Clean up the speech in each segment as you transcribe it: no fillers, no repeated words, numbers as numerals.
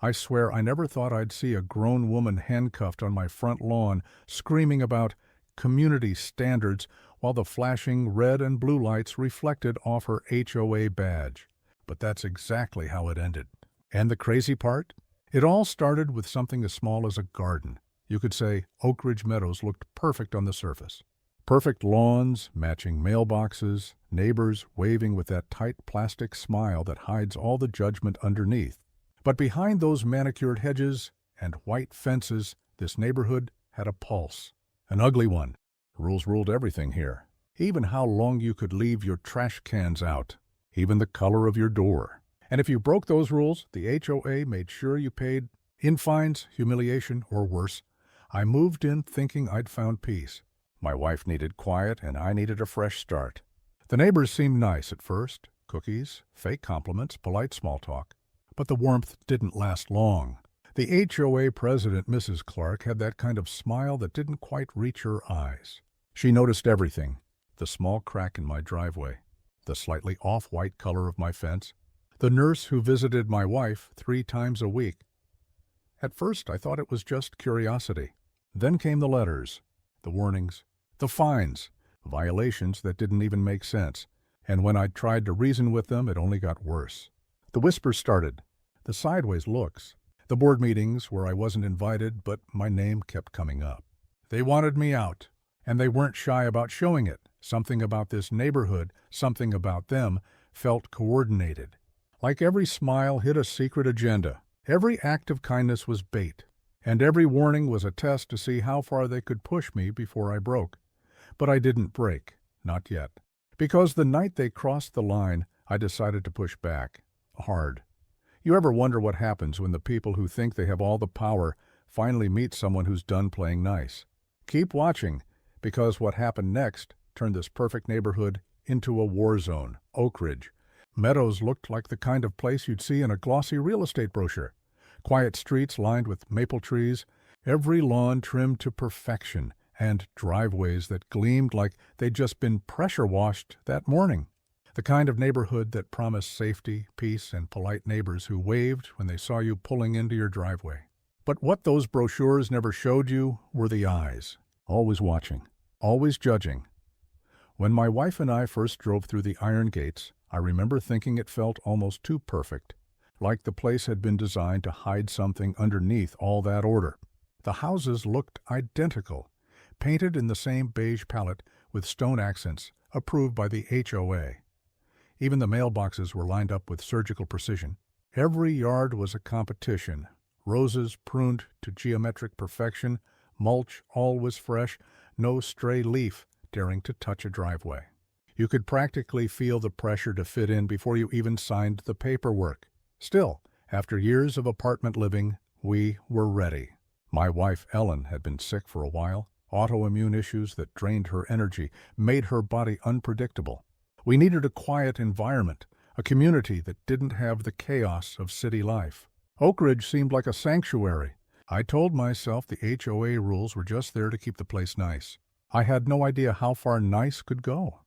I swear I never thought I'd see a grown woman handcuffed on my front lawn, screaming about community standards while the flashing red and blue lights reflected off her HOA badge. But that's exactly how it ended. And the crazy part? It all started with something as small as a garden. You could say Oak Ridge Meadows looked perfect on the surface. Perfect lawns, matching mailboxes, neighbors waving with that tight plastic smile that hides all the judgment underneath. But behind those manicured hedges and white fences, this neighborhood had a pulse. An ugly one. Rules ruled everything here. Even how long you could leave your trash cans out. Even the color of your door. And if you broke those rules, the HOA made sure you paid in fines, humiliation, or worse. I moved in thinking I'd found peace. My wife needed quiet, and I needed a fresh start. The neighbors seemed nice at first. Cookies, fake compliments, polite small talk. But the warmth didn't last long. The HOA president, Mrs. Clark, had that kind of smile that didn't quite reach her eyes. She noticed everything. The small crack in my driveway. The slightly off-white color of my fence. The nurse who visited my wife 3 times a week. At first, I thought it was just curiosity. Then came the letters, the warnings, the fines, violations that didn't even make sense. And when I tried to reason with them, it only got worse. The whispers started, the sideways looks, the board meetings where I wasn't invited, but my name kept coming up. They wanted me out, and they weren't shy about showing it. Something about this neighborhood, something about them, felt coordinated. Like every smile hid a secret agenda. Every act of kindness was bait, and every warning was a test to see how far they could push me before I broke. But I didn't break, not yet. Because the night they crossed the line, I decided to push back. Hard. You ever wonder what happens when the people who think they have all the power finally meet someone who's done playing nice? Keep watching, because what happened next turned this perfect neighborhood into a war zone, Oak Ridge. Meadows looked like the kind of place you'd see in a glossy real estate brochure. Quiet streets lined with maple trees, every lawn trimmed to perfection, and driveways that gleamed like they'd just been pressure washed that morning. The kind of neighborhood that promised safety, peace, and polite neighbors who waved when they saw you pulling into your driveway. But what those brochures never showed you were the eyes, always watching, always judging. When my wife and I first drove through the iron gates, I remember thinking it felt almost too perfect, like the place had been designed to hide something underneath all that order. The houses looked identical, painted in the same beige palette with stone accents, approved by the HOA. Even the mailboxes were lined up with surgical precision. Every yard was a competition. Roses pruned to geometric perfection, mulch always fresh, no stray leaf daring to touch a driveway. You could practically feel the pressure to fit in before you even signed the paperwork. Still, after years of apartment living, we were ready. My wife, Ellen, had been sick for a while. Autoimmune issues that drained her energy, made her body unpredictable. We needed a quiet environment, a community that didn't have the chaos of city life. Oak Ridge seemed like a sanctuary. I told myself the HOA rules were just there to keep the place nice. I had no idea how far nice could go.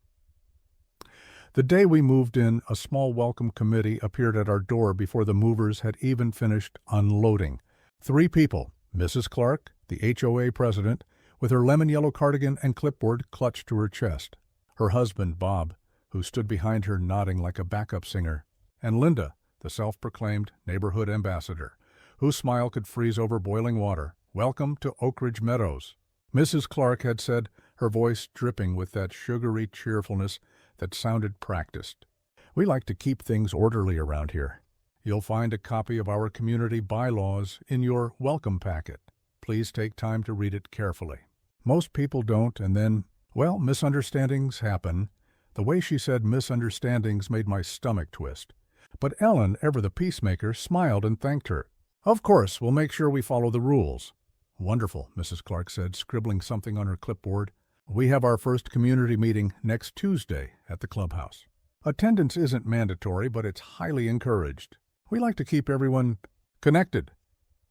The day we moved in, a small welcome committee appeared at our door before the movers had even finished unloading. 3 people, Mrs. Clark, the HOA president, with her lemon-yellow cardigan and clipboard clutched to her chest, her husband, Bob, who stood behind her nodding like a backup singer, and Linda, the self-proclaimed neighborhood ambassador, whose smile could freeze over boiling water. Welcome to Oak Ridge Meadows. Mrs. Clark had said, her voice dripping with that sugary cheerfulness that sounded practiced. We like to keep things orderly around here. You'll find a copy of our community bylaws in your welcome packet. Please take time to read it carefully. Most people don't, and then, well, misunderstandings happen. The way she said misunderstandings made my stomach twist. But Ellen, ever the peacemaker, smiled and thanked her. Of course, we'll make sure we follow the rules. Wonderful, Mrs. Clark said, scribbling something on her clipboard. We have our first community meeting next Tuesday at the clubhouse. Attendance isn't mandatory, but it's highly encouraged. We like to keep everyone connected.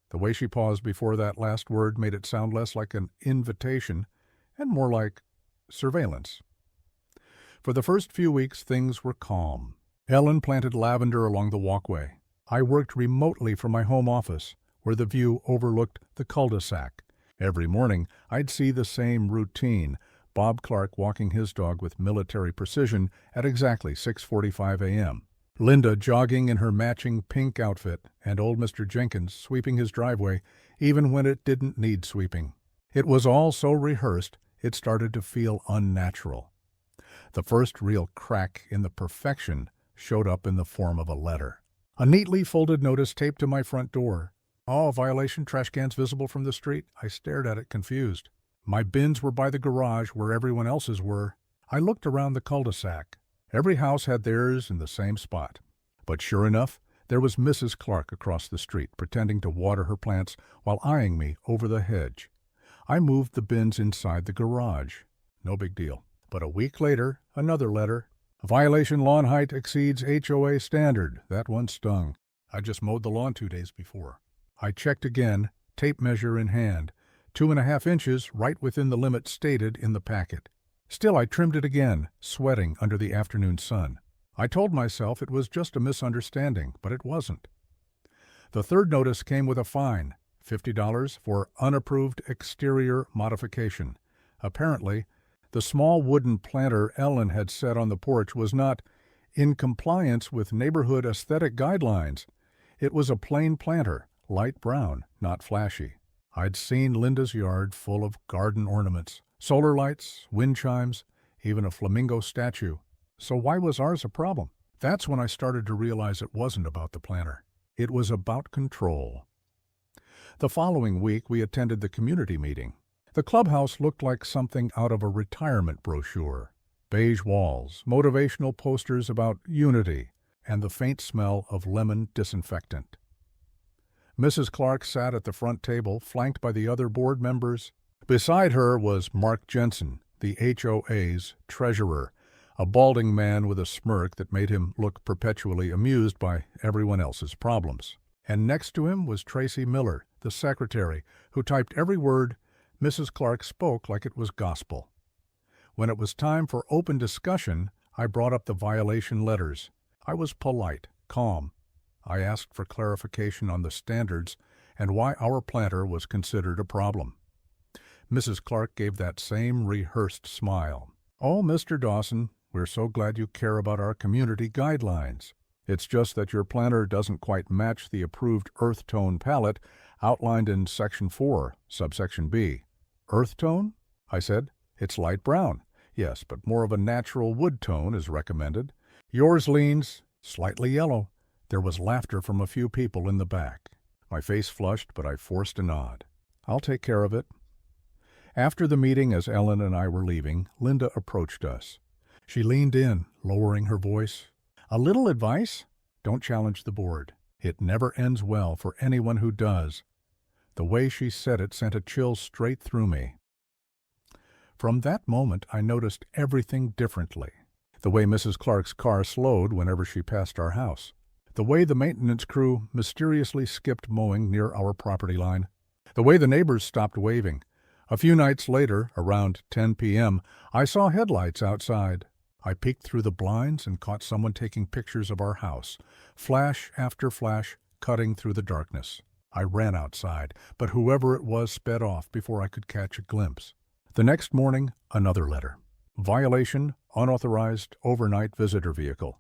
The way she paused before that last word made it sound less like an invitation and more like surveillance. For the first few weeks, things were calm. Ellen planted lavender along the walkway. I worked remotely from my home office, where the view overlooked the cul-de-sac. Every morning, I'd see the same routine, Bob Clark walking his dog with military precision at exactly 6:45 a.m., Linda jogging in her matching pink outfit, and old Mr. Jenkins sweeping his driveway even when it didn't need sweeping. It was all so rehearsed, it started to feel unnatural. The first real crack in the perfection showed up in the form of a letter. A neatly folded notice taped to my front door. "Oh, violation, trash cans visible from the street." I stared at it confused. My bins were by the garage where everyone else's were. I looked around the cul-de-sac. Every house had theirs in the same spot. But sure enough, there was Mrs. Clark across the street, pretending to water her plants while eyeing me over the hedge. I moved the bins inside the garage. No big deal. But a week later, another letter. "Violation, lawn height exceeds HOA standard." That one stung. I just mowed the lawn 2 days before. I checked again, tape measure in hand. 2.5 inches, right within the limit stated in the packet. Still, I trimmed it again, sweating under the afternoon sun. I told myself it was just a misunderstanding, but it wasn't. The third notice came with a fine, $50 for unapproved exterior modification. Apparently, the small wooden planter Ellen had set on the porch was not in compliance with neighborhood aesthetic guidelines. It was a plain planter, light brown, not flashy. I'd seen Linda's yard full of garden ornaments, solar lights, wind chimes, even a flamingo statue. So why was ours a problem? That's when I started to realize it wasn't about the planter. It was about control. The following week, we attended the community meeting. The clubhouse looked like something out of a retirement brochure. Beige walls, motivational posters about unity, and the faint smell of lemon disinfectant. Mrs. Clark sat at the front table, flanked by the other board members. Beside her was Mark Jensen, the HOA's treasurer, a balding man with a smirk that made him look perpetually amused by everyone else's problems. And next to him was Tracy Miller, the secretary, who typed every word Mrs. Clark spoke like it was gospel. When it was time for open discussion, I brought up the violation letters. I was polite, calm. I asked for clarification on the standards and why our planter was considered a problem. Mrs. Clark gave that same rehearsed smile. "Oh, Mr. Dawson, we're so glad you care about our community guidelines. It's just that your planter doesn't quite match the approved earth tone palette outlined in Section 4, subsection B." "Earth tone?" I said. "It's light brown." "Yes, but more of a natural wood tone is recommended. Yours leans slightly yellow." There was laughter from a few people in the back. My face flushed, but I forced a nod. "I'll take care of it." After the meeting, as Ellen and I were leaving, Linda approached us. She leaned in, lowering her voice. "A little advice? Don't challenge the board. It never ends well for anyone who does." The way she said it sent a chill straight through me. From that moment, I noticed everything differently. The way Mrs. Clark's car slowed whenever she passed our house. The way the maintenance crew mysteriously skipped mowing near our property line. The way the neighbors stopped waving. A few nights later, around 10 p.m., I saw headlights outside. I peeked through the blinds and caught someone taking pictures of our house, flash after flash cutting through the darkness. I ran outside, but whoever it was sped off before I could catch a glimpse. The next morning, another letter. "Violation, unauthorized overnight visitor vehicle."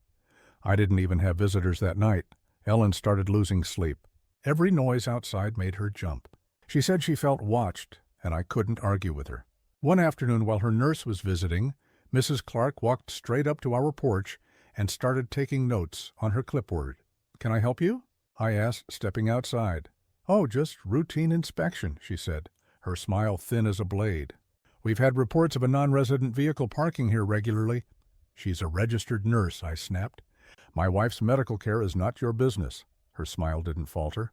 I didn't even have visitors that night. Ellen started losing sleep. Every noise outside made her jump. She said she felt watched, and I couldn't argue with her. One afternoon while her nurse was visiting, Mrs. Clark walked straight up to our porch and started taking notes on her clipboard. "Can I help you?" I asked, stepping outside. "Oh, just routine inspection," she said, her smile thin as a blade. "We've had reports of a non-resident vehicle parking here regularly." "She's a registered nurse," I snapped. "My wife's medical care is not your business." Her smile didn't falter.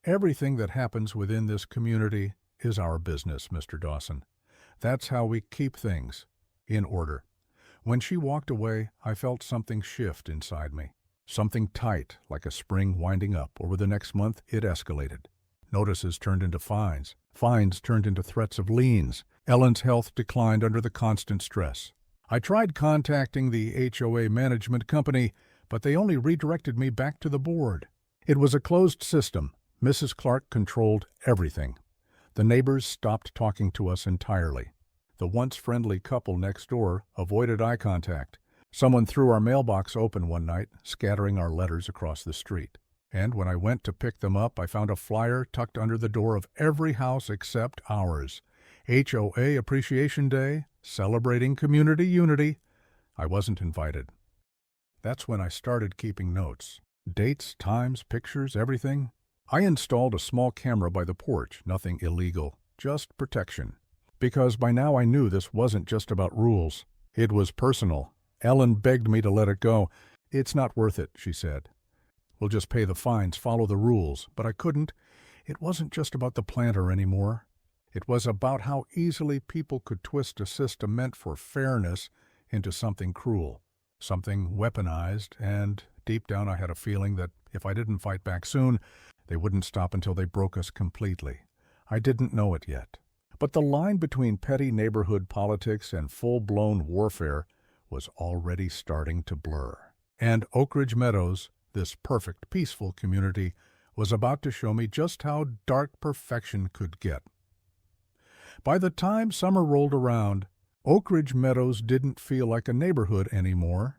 "Everything that happens within this community is our business, Mr. Dawson. That's how we keep things in order." When she walked away, I felt something shift inside me. Something tight, like a spring winding up. Over the next month, it escalated. Notices turned into fines. Fines turned into threats of liens. Ellen's health declined under the constant stress. I tried contacting the HOA management company, but they only redirected me back to the board. It was a closed system. Mrs. Clark controlled everything. The neighbors stopped talking to us entirely. The once friendly couple next door avoided eye contact. Someone threw our mailbox open one night, scattering our letters across the street. And when I went to pick them up, I found a flyer tucked under the door of every house except ours. HOA Appreciation Day, celebrating community unity. I wasn't invited. That's when I started keeping notes. Dates, times, pictures, everything. I installed a small camera by the porch, nothing illegal, just protection. Because by now I knew this wasn't just about rules. It was personal. Ellen begged me to let it go. "It's not worth it," she said. "We'll just pay the fines, follow the rules." But I couldn't. It wasn't just about the planter anymore. It was about how easily people could twist a system meant for fairness into something cruel, something weaponized, and deep down I had a feeling that if I didn't fight back soon, they wouldn't stop until they broke us completely. I didn't know it yet. But the line between petty neighborhood politics and full-blown warfare was already starting to blur. And Oak Ridge Meadows, this perfect, peaceful community, was about to show me just how dark perfection could get. By the time summer rolled around, Oak Ridge Meadows didn't feel like a neighborhood anymore.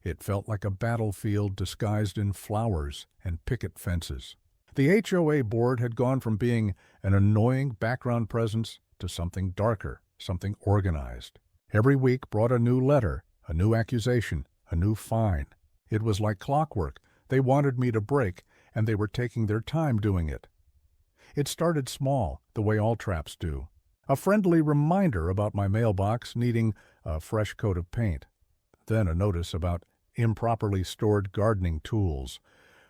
It felt like a battlefield disguised in flowers and picket fences. The HOA board had gone from being an annoying background presence to something darker, something organized. Every week brought a new letter, a new accusation, a new fine. It was like clockwork. They wanted me to break, and they were taking their time doing it. It started small, the way all traps do. A friendly reminder about my mailbox needing a fresh coat of paint. Then a notice about improperly stored gardening tools,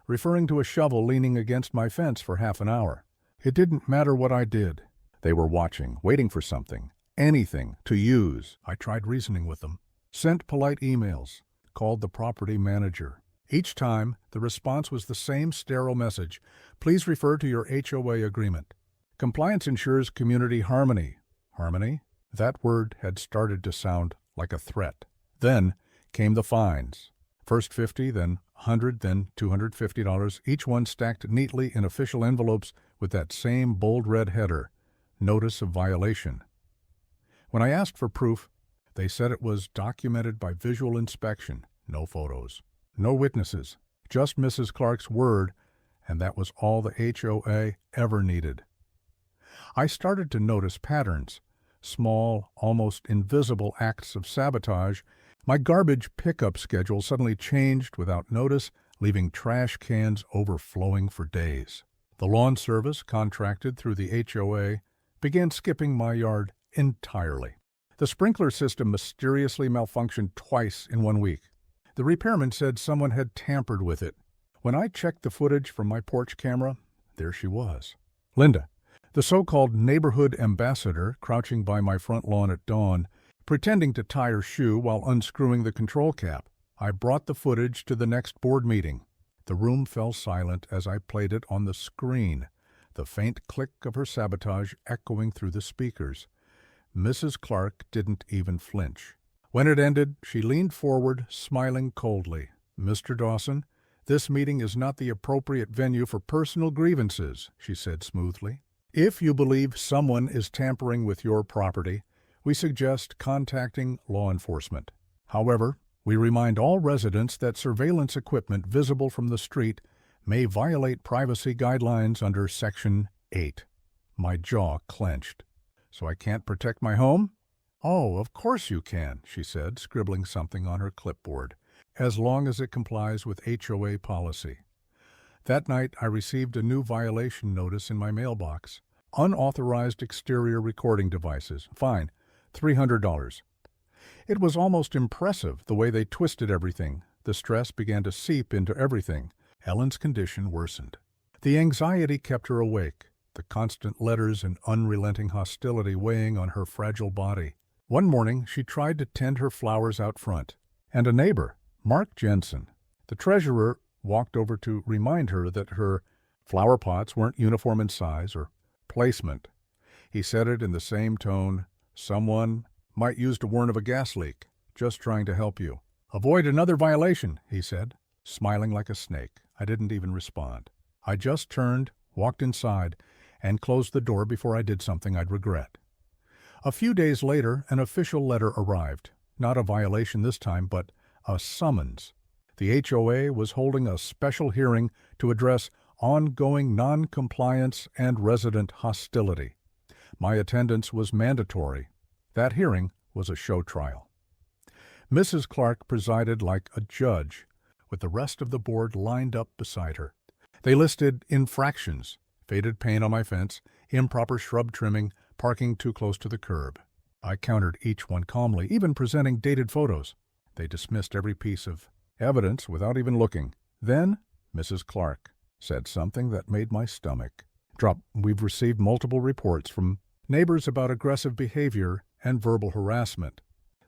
referring to a shovel leaning against my fence for half an hour. It didn't matter what I did. They were watching, waiting for something, anything to use. I tried reasoning with them, sent polite emails, called the property manager. Each time, the response was the same sterile message. "Please refer to your HOA agreement. Compliance ensures community harmony." Harmony? That word had started to sound like a threat. Then came the fines. First $50, then $100, then $250, each one stacked neatly in official envelopes with that same bold red header, Notice of Violation. When I asked for proof, they said it was documented by visual inspection. No photos, no witnesses, just Mrs. Clark's word, and that was all the HOA ever needed. I started to notice patterns, small, almost invisible acts of sabotage. My garbage pickup schedule suddenly changed without notice, leaving trash cans overflowing for days. The lawn service, contracted through the HOA, began skipping my yard entirely. The sprinkler system mysteriously malfunctioned twice in 1 week. The repairman said someone had tampered with it. When I checked the footage from my porch camera, there she was. Linda, the so-called neighborhood ambassador, crouching by my front lawn at dawn, pretending to tie her shoe while unscrewing the control cap. I brought the footage to the next board meeting. The room fell silent as I played it on the screen, the faint click of her sabotage echoing through the speakers. Mrs. Clark didn't even flinch. When it ended, she leaned forward, smiling coldly. "Mr. Dawson, this meeting is not the appropriate venue for personal grievances," she said smoothly. "If you believe someone is tampering with your property, we suggest contacting law enforcement. However, we remind all residents that surveillance equipment visible from the street may violate privacy guidelines under Section 8. My jaw clenched. "So I can't protect my home?" "Oh, of course you can," she said, scribbling something on her clipboard, "as long as it complies with HOA policy." That night, I received a new violation notice in my mailbox. Unauthorized exterior recording devices. Fine. $300. It was almost impressive the way they twisted everything. The stress began to seep into everything. Ellen's condition worsened. The anxiety kept her awake, the constant letters and unrelenting hostility weighing on her fragile body. One morning, she tried to tend her flowers out front, and a neighbor, Mark Jensen, the treasurer, walked over to remind her that her flower pots weren't uniform in size or placement. He said it in the same tone. "Someone might use to warn of a gas leak. Just trying to help you." "Avoid another violation," he said, smiling like a snake. I didn't even respond. I just turned, walked inside, and closed the door before I did something I'd regret. A few days later, an official letter arrived. Not a violation this time, but a summons. The HOA was holding a special hearing to address ongoing non-compliance and resident hostility. My attendance was mandatory. That hearing was a show trial. Mrs. Clark presided like a judge, with the rest of the board lined up beside her. They listed infractions: faded paint on my fence, improper shrub trimming, parking too close to the curb. I countered each one calmly, even presenting dated photos. They dismissed every piece of evidence without even looking. Then Mrs. Clark said something that made my stomach drop. We've received multiple reports from neighbors about aggressive behavior and verbal harassment.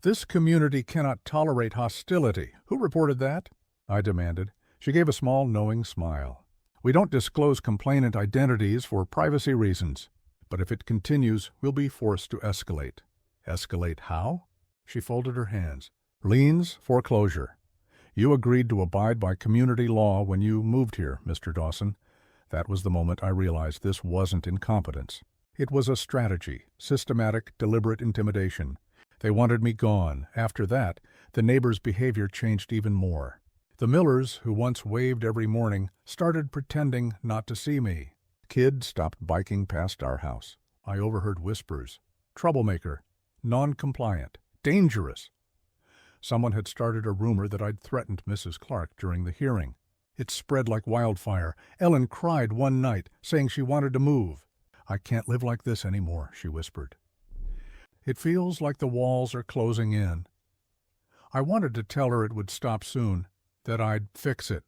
This community cannot tolerate hostility. Who reported that? I demanded. She gave a small, knowing smile. We don't disclose complainant identities for privacy reasons, but if it continues, we'll be forced to escalate. Escalate how? She folded her hands. Liens, foreclosure. You agreed to abide by community law when you moved here, Mr. Dawson. That was the moment I realized this wasn't incompetence. It was a strategy, systematic, deliberate intimidation. They wanted me gone. After that, the neighbors' behavior changed even more. The Millers, who once waved every morning, started pretending not to see me. Kids stopped biking past our house. I overheard whispers. Troublemaker. Non-compliant. Dangerous. Someone had started a rumor that I'd threatened Mrs. Clark during the hearing. It spread like wildfire. Ellen cried one night, saying she wanted to move. I can't live like this anymore, she whispered. It feels like the walls are closing in. I wanted to tell her it would stop soon, that I'd fix it,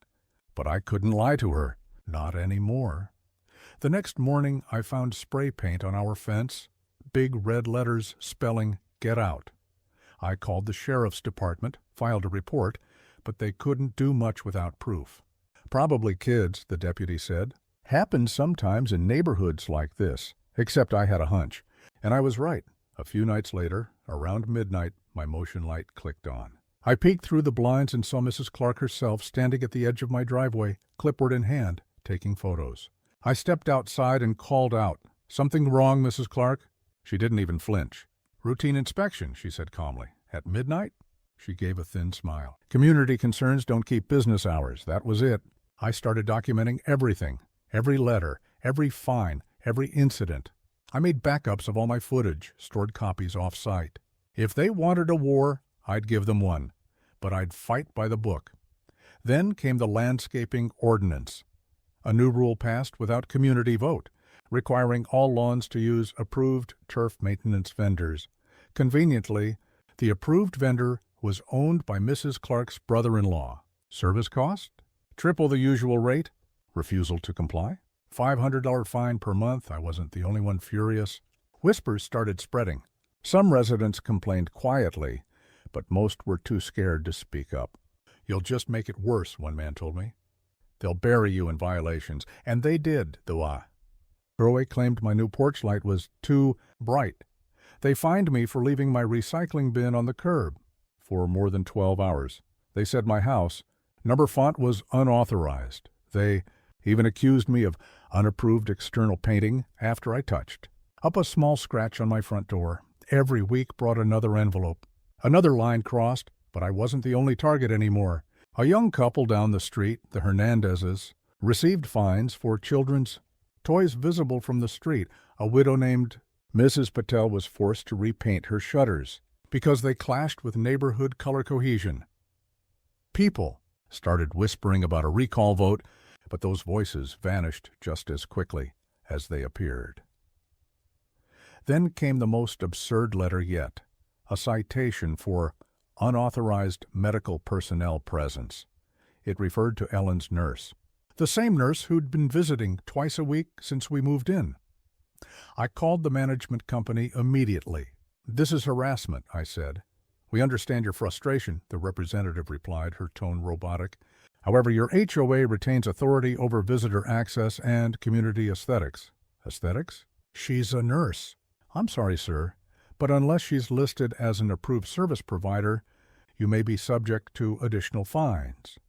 but I couldn't lie to her. Not anymore. The next morning, I found spray paint on our fence, big red letters spelling, "Get out." I called the sheriff's department, filed a report, but they couldn't do much without proof. Probably kids, the deputy said. Happens sometimes in neighborhoods like this, except I had a hunch. And I was right. A few nights later, around midnight, my motion light clicked on. I peeked through the blinds and saw Mrs. Clark herself standing at the edge of my driveway, clipboard in hand, taking photos. I stepped outside and called out, "Something wrong, Mrs. Clark?" She didn't even flinch. "Routine inspection," she said calmly. "At midnight?" She gave a thin smile. "Community concerns don't keep business hours. That was it." I started documenting everything, every letter, every fine, every incident. I made backups of all my footage, stored copies off-site. If they wanted a war, I'd give them one, but I'd fight by the book. Then came the landscaping ordinance. A new rule passed without community vote, requiring all lawns to use approved turf maintenance vendors. Conveniently, the approved vendor was owned by Mrs. Clark's brother-in-law. Service cost? Triple the usual rate. Refusal to comply? $500 fine per month. I wasn't the only one furious. Whispers started spreading. Some residents complained quietly, but most were too scared to speak up. "You'll just make it worse," one man told me. "They'll bury you in violations." And they did, HOA claimed my new porch light was too bright. They fined me for leaving my recycling bin on the curb for more than 12 hours. They said my house, number font was unauthorized. They even accused me of unapproved external painting after I touched. Up a small scratch on my front door. Every week brought another envelope. Another line crossed, but I wasn't the only target anymore. A young couple down the street, the Hernandezes, received fines for children's toys visible from the street. A widow named Mrs. Patel was forced to repaint her shutters because they clashed with neighborhood color cohesion. People started whispering about a recall vote, but those voices vanished just as quickly as they appeared. Then came the most absurd letter yet, a citation for unauthorized medical personnel presence. It referred to Ellen's nurse, the same nurse who'd been visiting twice a week since we moved in. I called the management company immediately. "This is harassment," I said. "We understand your frustration," the representative replied, her tone robotic. "However, your HOA retains authority over visitor access and community aesthetics." "Aesthetics?" "She's a nurse." "I'm sorry, sir, but unless she's listed as an approved service provider, you may be subject to additional fines."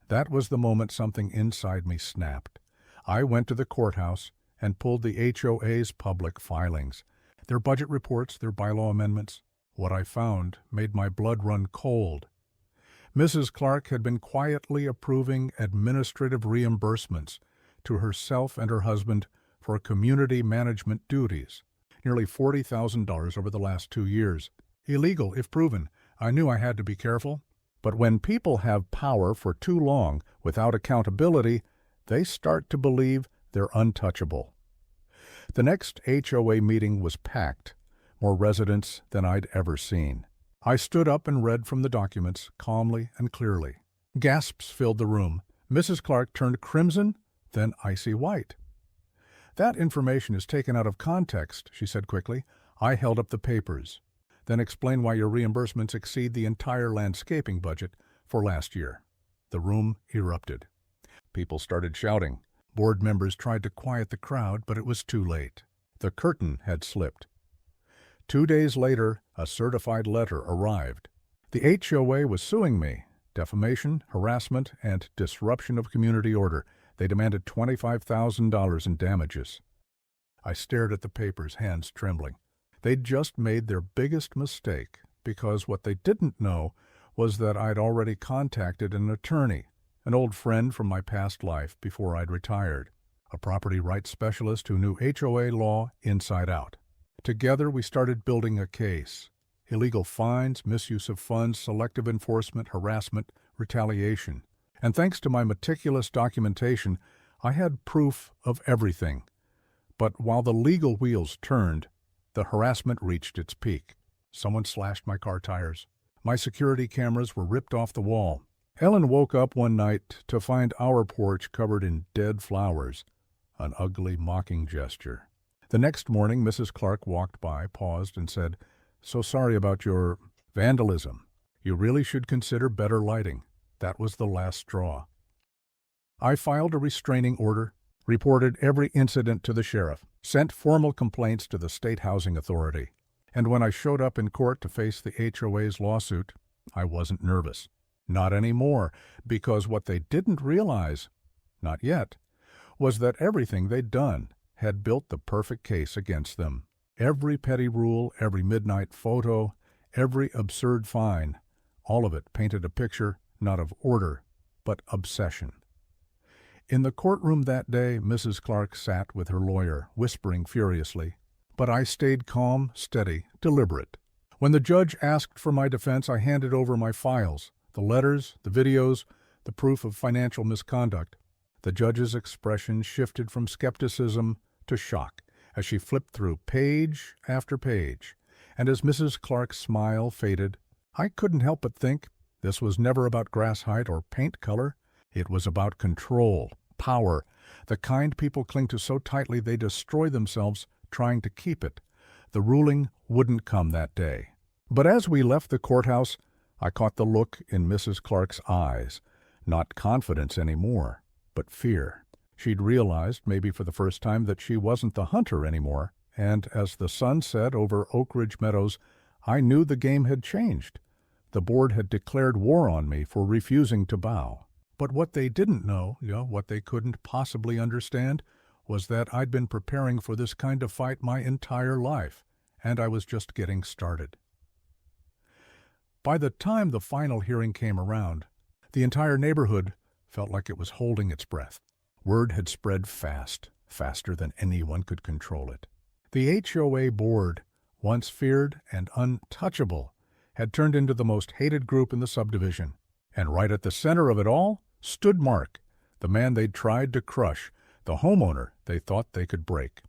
That was the moment something inside me snapped. I went to the courthouse and pulled the HOA's public filings, their budget reports, their bylaw amendments. What I found made my blood run cold. Mrs. Clark had been quietly approving administrative reimbursements to herself and her husband for community management duties, nearly $40,000 over the last 2 years. Illegal, if proven. I knew I had to be careful. But when people have power for too long without accountability, they start to believe they're untouchable. The next HOA meeting was packed, more residents than I'd ever seen. I stood up and read from the documents calmly and clearly. Gasps filled the room. Mrs. Clark turned crimson, then icy white. "That information is taken out of context," she said quickly. I held up the papers. "Then explain why your reimbursements exceed the entire landscaping budget for last year." The room erupted. People started shouting. Board members tried to quiet the crowd, but it was too late. The curtain had slipped. 2 days later, a certified letter arrived. The HOA was suing me. Defamation, harassment, and disruption of community order. They demanded $25,000 in damages. I stared at the papers, hands trembling. They'd just made their biggest mistake, because what they didn't know was that I'd already contacted an attorney, an old friend from my past life before I'd retired, a property rights specialist who knew HOA law inside out. Together we started building a case. Illegal fines, misuse of funds, selective enforcement, harassment, retaliation. And thanks to my meticulous documentation, I had proof of everything. But while the legal wheels turned, the harassment reached its peak. Someone slashed my car tires. My security cameras were ripped off the wall. Ellen woke up one night to find our porch covered in dead flowers, an ugly, mocking gesture. The next morning, Mrs. Clark walked by, paused, and said, "So sorry about your vandalism. You really should consider better lighting." That was the last straw. I filed a restraining order, reported every incident to the sheriff, sent formal complaints to the State Housing Authority. And when I showed up in court to face the HOA's lawsuit, I wasn't nervous. Not anymore, because what they didn't realize, not yet, was that everything they'd done had built the perfect case against them. Every petty rule, every midnight photo, every absurd fine, all of it painted a picture not of order, but obsession. In the courtroom that day, Mrs. Clark sat with her lawyer, whispering furiously. But I stayed calm, steady, deliberate. When the judge asked for my defense, I handed over my files, the letters, the videos, the proof of financial misconduct. The judge's expression shifted from skepticism to shock as she flipped through page after page. And as Mrs. Clark's smile faded, I couldn't help but think this was never about grass height or paint color. It was about control, power, the kind people cling to so tightly they destroy themselves trying to keep it. The ruling wouldn't come that day. But as we left the courthouse, I caught the look in Mrs. Clark's eyes, not confidence anymore, but fear. She'd realized, maybe for the first time, that she wasn't the hunter anymore, and as the sun set over Oak Ridge Meadows, I knew the game had changed. The board had declared war on me for refusing to bow. But what they didn't know, what they couldn't possibly understand, was that I'd been preparing for this kind of fight my entire life, and I was just getting started. By the time the final hearing came around, the entire neighborhood felt like it was holding its breath. Word had spread fast, faster than anyone could control it. The HOA board, once feared and untouchable, had turned into the most hated group in the subdivision. And right at the center of it all stood Mark, the man they'd tried to crush, the homeowner they thought they could break.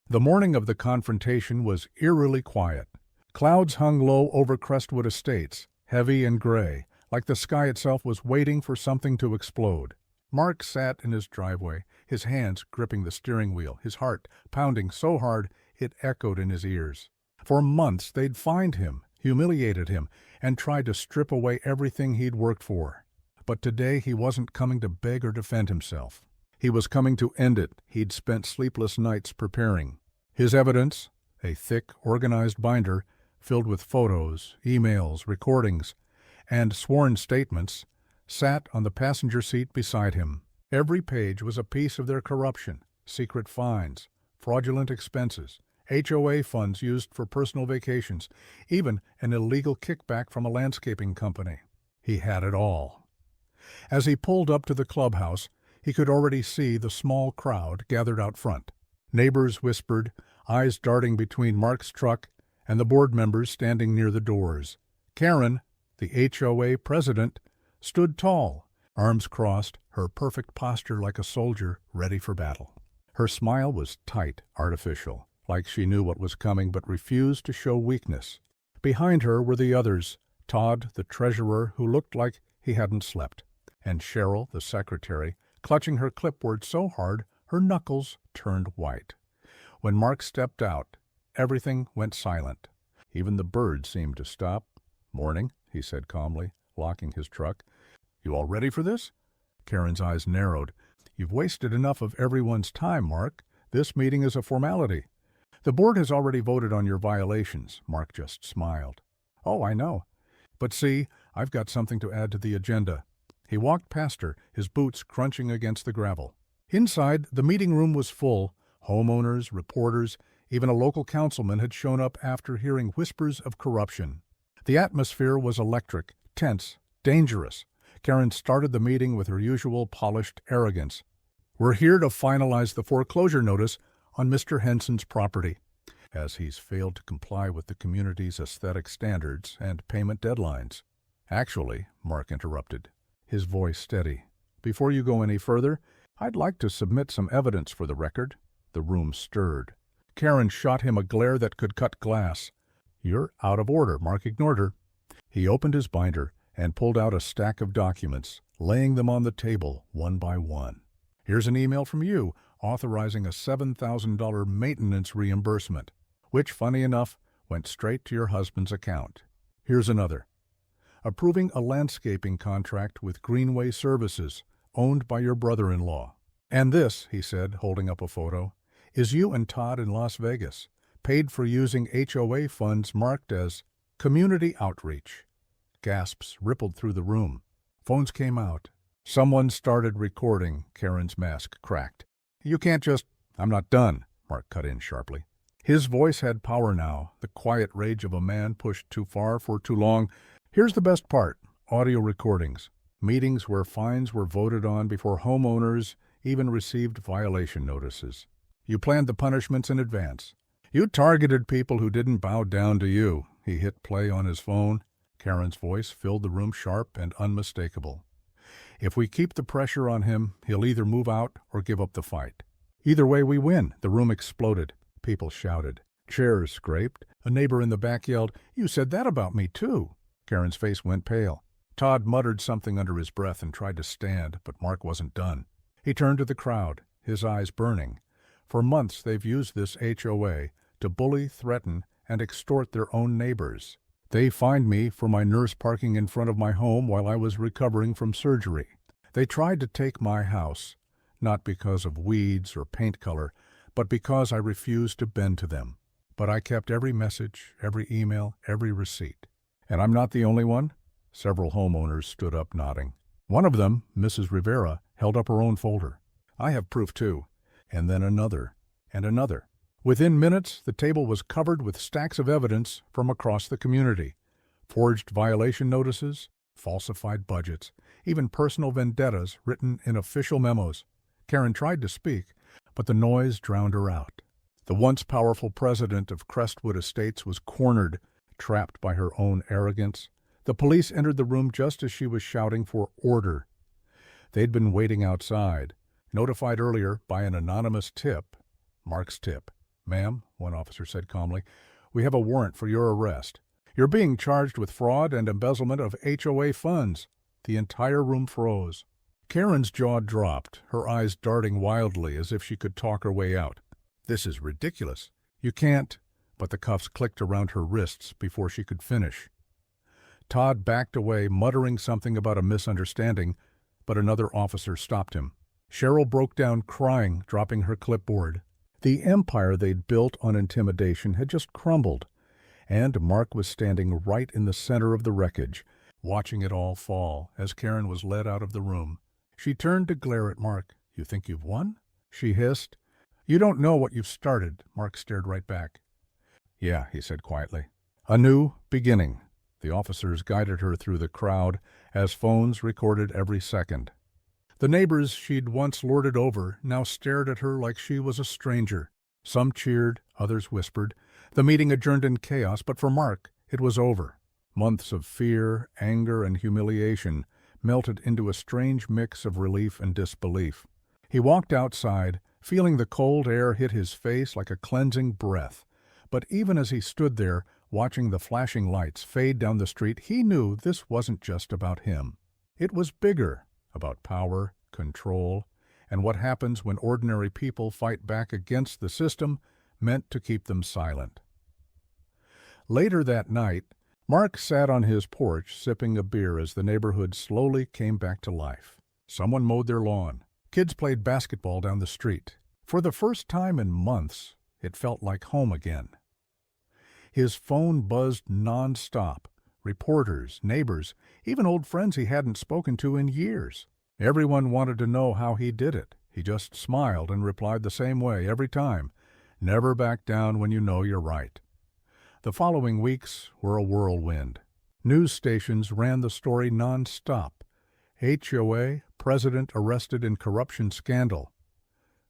The morning of the confrontation was eerily quiet. Clouds hung low over Crestwood Estates, heavy and gray, like the sky itself was waiting for something to explode. Mark sat in his driveway, his hands gripping the steering wheel, his heart pounding so hard it echoed in his ears. For months they'd fined him, humiliated him, and tried to strip away everything he'd worked for. But today he wasn't coming to beg or defend himself. He was coming to end it. He'd spent sleepless nights preparing. His evidence, a thick, organized binder filled with photos, emails, recordings, and sworn statements, sat on the passenger seat beside him. Every page was a piece of their corruption: secret fines, fraudulent expenses, HOA funds used for personal vacations, even an illegal kickback from a landscaping company. He had it all. As he pulled up to the clubhouse, he could already see the small crowd gathered out front. Neighbors whispered, eyes darting between Mark's truck and the board members standing near the doors. Karen, the HOA president, stood tall, arms crossed, her perfect posture like a soldier ready for battle. Her smile was tight, artificial, like she knew what was coming but refused to show weakness. Behind her were the others, Todd, the treasurer, who looked like he hadn't slept, and Cheryl, the secretary, clutching her clipboard so hard her knuckles turned white. When Mark stepped out, everything went silent. Even the birds seemed to stop. "Morning," he said calmly, locking his truck. "You all ready for this?" Karen's eyes narrowed. "You've wasted enough of everyone's time, Mark. This meeting is a formality." "The board has already voted on your violations," Mark just smiled. "Oh, I know. But see, I've got something to add to the agenda." He walked past her, his boots crunching against the gravel. Inside, the meeting room was full. Homeowners, reporters, even a local councilman had shown up after hearing whispers of corruption. The atmosphere was electric, tense, dangerous. Karen started the meeting with her usual polished arrogance. "We're here to finalize the foreclosure notice on Mr. Henson's property, as he's failed to comply with the community's aesthetic standards and payment deadlines." "Actually," Mark interrupted, his voice steady, "before you go any further, I'd like to submit some evidence for the record." The room stirred. Karen shot him a glare that could cut glass. "You're out of order." Mark ignored her. He opened his binder and pulled out a stack of documents, laying them on the table one by one. "Here's an email from you authorizing a $7,000 maintenance reimbursement, which, funny enough, went straight to your husband's account. Here's another, approving a landscaping contract with Greenway Services, owned by your brother-in-law. And this," he said, holding up a photo, "is you and Todd in Las Vegas, paid for using HOA funds marked as community outreach." Gasps rippled through the room. Phones came out. Someone started recording. Karen's mask cracked. "You can't just—" "I'm not done," Mark cut in sharply. His voice had power now, the quiet rage of a man pushed too far for too long. "Here's the best part: audio recordings. Meetings where fines were voted on before homeowners even received violation notices. You planned the punishments in advance. You targeted people who didn't bow down to you." He hit play on his phone. Karen's voice filled the room, sharp and unmistakable. "If we keep the pressure on him, he'll either move out or give up the fight. Either way, we win." The room exploded. People shouted. Chairs scraped. A neighbor in the back yelled, "You said that about me, too." Karen's face went pale. Todd muttered something under his breath and tried to stand, but Mark wasn't done. He turned to the crowd, his eyes burning. "For months they've used this HOA to bully, threaten, and extort their own neighbors. They fined me for my nurse parking in front of my home while I was recovering from surgery. They tried to take my house, not because of weeds or paint color, but because I refused to bend to them. But I kept every message, every email, every receipt. And I'm not the only one." Several homeowners stood up, nodding. One of them, Mrs. Rivera, held up her own folder. "I have proof, too." And then another, and another. Within minutes, the table was covered with stacks of evidence from across the community. Forged violation notices, falsified budgets, even personal vendettas written in official memos. Karen tried to speak, but the noise drowned her out. The once powerful president of Crestwood Estates was cornered, trapped by her own arrogance. The police entered the room just as she was shouting for order. They'd been waiting outside, notified earlier by an anonymous tip. Mark's tip. "Ma'am," one officer said calmly, "we have a warrant for your arrest. You're being charged with fraud and embezzlement of HOA funds." The entire room froze. Karen's jaw dropped, her eyes darting wildly as if she could talk her way out. "This is ridiculous. You can't—" But the cuffs clicked around her wrists before she could finish. Todd backed away, muttering something about a misunderstanding, but another officer stopped him. Cheryl broke down crying, dropping her clipboard. The empire they'd built on intimidation had just crumbled, and Mark was standing right in the center of the wreckage, watching it all fall as Karen was led out of the room. She turned to glare at Mark. "You think you've won?" she hissed. "You don't know what you've started." Mark stared right back. "Yeah," he said quietly. "A new beginning." The officers guided her through the crowd as phones recorded every second. The neighbors she'd once lorded over now stared at her like she was a stranger. Some cheered, others whispered. The meeting adjourned in chaos, but for Mark, it was over. Months of fear, anger, and humiliation melted into a strange mix of relief and disbelief. He walked outside, feeling the cold air hit his face like a cleansing breath. But even as he stood there, watching the flashing lights fade down the street, he knew this wasn't just about him. It was bigger, about power, control, and what happens when ordinary people fight back against the system meant to keep them silent. Later that night, Mark sat on his porch sipping a beer as the neighborhood slowly came back to life. Someone mowed their lawn. Kids played basketball down the street. For the first time in months, it felt like home again. His phone buzzed nonstop. Reporters, neighbors, even old friends he hadn't spoken to in years. Everyone wanted to know how he did it. He just smiled and replied the same way every time. Never back down when you know you're right. The following weeks were a whirlwind. News stations ran the story nonstop. HOA president arrested in corruption scandal.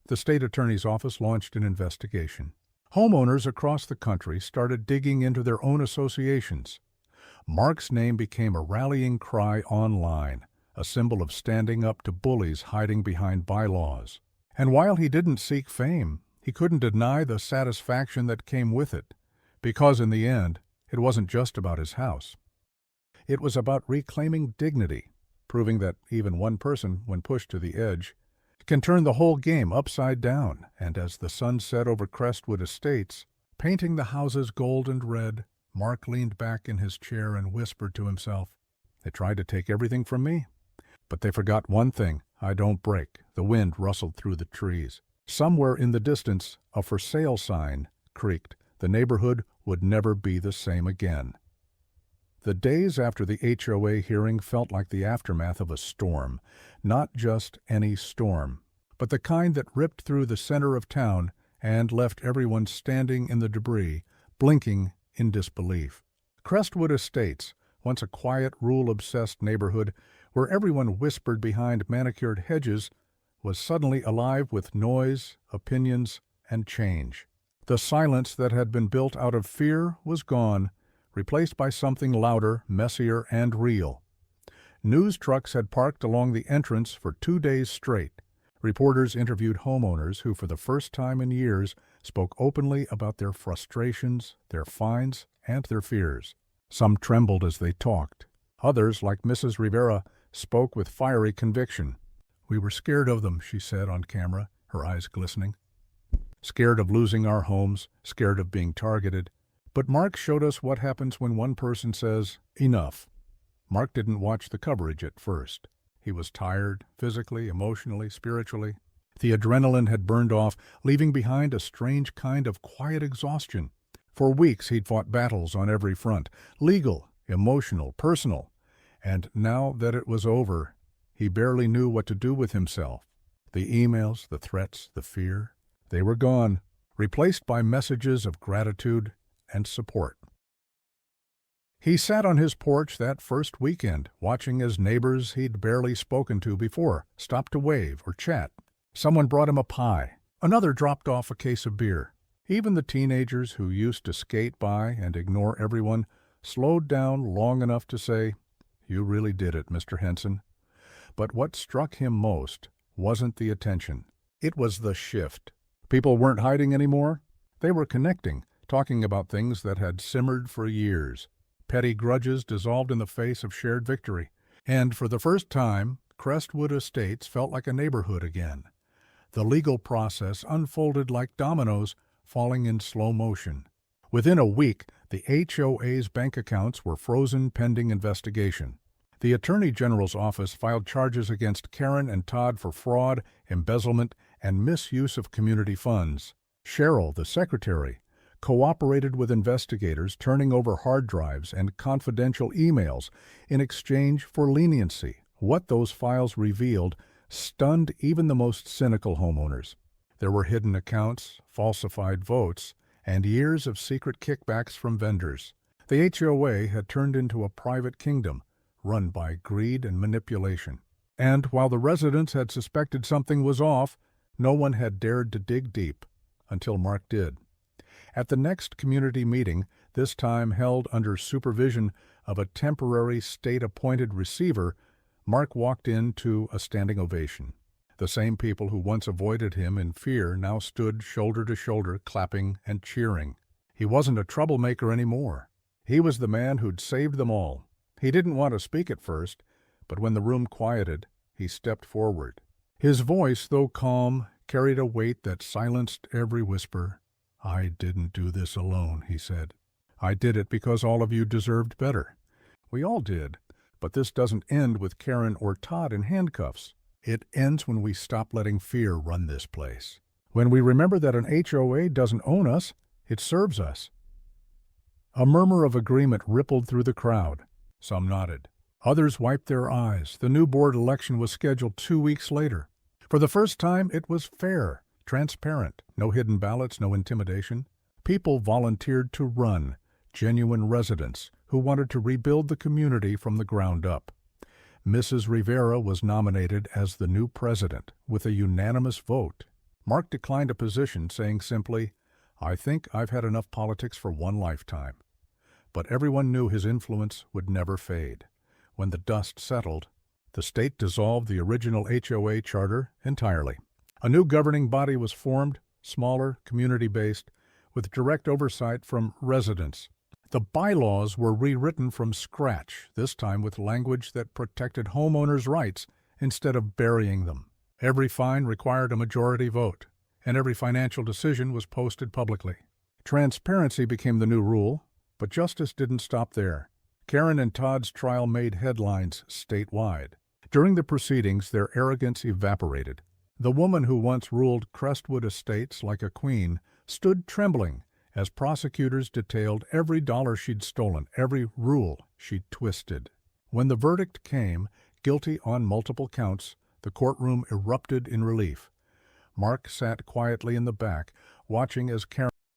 The state attorney's office launched an investigation. Homeowners across the country started digging into their own associations. Mark's name became a rallying cry online, a symbol of standing up to bullies hiding behind bylaws. And while he didn't seek fame, he couldn't deny the satisfaction that came with it, because in the end, it wasn't just about his house. It was about reclaiming dignity, proving that even one person, when pushed to the edge, can turn the whole game upside down. And as the sun set over Crestwood Estates, painting the houses gold and red, Mark leaned back in his chair and whispered to himself, "They tried to take everything from me, but they forgot one thing: I don't break." The wind rustled through the trees. Somewhere in the distance, a for sale sign creaked. The neighborhood would never be the same again. The days after the HOA hearing felt like the aftermath of a storm. Not just any storm, but the kind that ripped through the center of town and left everyone standing in the debris, blinking in disbelief. Crestwood Estates, once a quiet, rule-obsessed neighborhood where everyone whispered behind manicured hedges, was suddenly alive with noise, opinions, and change. The silence that had been built out of fear was gone, replaced by something louder, messier, and real. News trucks had parked along the entrance for 2 days straight. Reporters interviewed homeowners who, for the first time in years, spoke openly about their frustrations, their fines, and their fears. Some trembled as they talked. Others, like Mrs. Rivera, spoke with fiery conviction. "We were scared of them," she said on camera, her eyes glistening. "Scared of losing our homes, scared of being targeted." But Mark showed us what happens when one person says, "Enough." Mark didn't watch the coverage at first. He was tired, physically, emotionally, spiritually. The adrenaline had burned off, leaving behind a strange kind of quiet exhaustion. For weeks he'd fought battles on every front, legal, emotional, personal. And now that it was over, he barely knew what to do with himself. The emails, the threats, the fear, they were gone, replaced by messages of gratitude and support. He sat on his porch that first weekend, watching as neighbors he'd barely spoken to before stopped to wave or chat. Someone brought him a pie. Another dropped off a case of beer. Even the teenagers who used to skate by and ignore everyone slowed down long enough to say, "You really did it, Mr. Henson." But what struck him most wasn't the attention. It was the shift. People weren't hiding anymore. They were connecting, talking about things that had simmered for years. Petty grudges dissolved in the face of shared victory. And for the first time, Crestwood Estates felt like a neighborhood again. The legal process unfolded like dominoes, falling in slow motion. Within a week, the HOA's bank accounts were frozen pending investigation. The Attorney General's office filed charges against Karen and Todd for fraud, embezzlement, and misuse of community funds. Cheryl, the secretary, cooperated with investigators, turning over hard drives and confidential emails in exchange for leniency. What those files revealed stunned even the most cynical homeowners. There were hidden accounts, falsified votes, and years of secret kickbacks from vendors. The HOA had turned into a private kingdom, run by greed and manipulation. And while the residents had suspected something was off, no one had dared to dig deep, until Mark did. At the next community meeting, this time held under supervision of a temporary state-appointed receiver, Mark walked in to a standing ovation. The same people who once avoided him in fear now stood shoulder to shoulder, clapping and cheering. He wasn't a troublemaker anymore. He was the man who'd saved them all. He didn't want to speak at first, but when the room quieted, he stepped forward. His voice, though calm, carried a weight that silenced every whisper. "I didn't do this alone," he said. "I did it because all of you deserved better. We all did, but this doesn't end with Karen or Todd in handcuffs. It ends when we stop letting fear run this place. When we remember that an HOA doesn't own us, it serves us." A murmur of agreement rippled through the crowd. Some nodded. Others wiped their eyes. The new board election was scheduled 2 weeks later. For the first time, it was fair, transparent, no hidden ballots, no intimidation. People volunteered to run, genuine residents who wanted to rebuild the community from the ground up. Mrs. Rivera was nominated as the new president with a unanimous vote. Mark declined a position, saying simply, "I think I've had enough politics for one lifetime." But everyone knew his influence would never fade. When the dust settled, the state dissolved the original HOA charter entirely. A new governing body was formed, smaller, community-based, with direct oversight from residents. The bylaws were rewritten from scratch, this time with language that protected homeowners' rights instead of burying them. Every fine required a majority vote, and every financial decision was posted publicly. Transparency became the new rule, but justice didn't stop there. Karen and Todd's trial made headlines statewide. During the proceedings, their arrogance evaporated. The woman who once ruled Crestwood Estates like a queen stood trembling as prosecutors detailed every dollar she'd stolen, every rule she'd twisted. When the verdict came, guilty on multiple counts, the courtroom erupted in relief. Mark sat quietly in the back, watching as Karen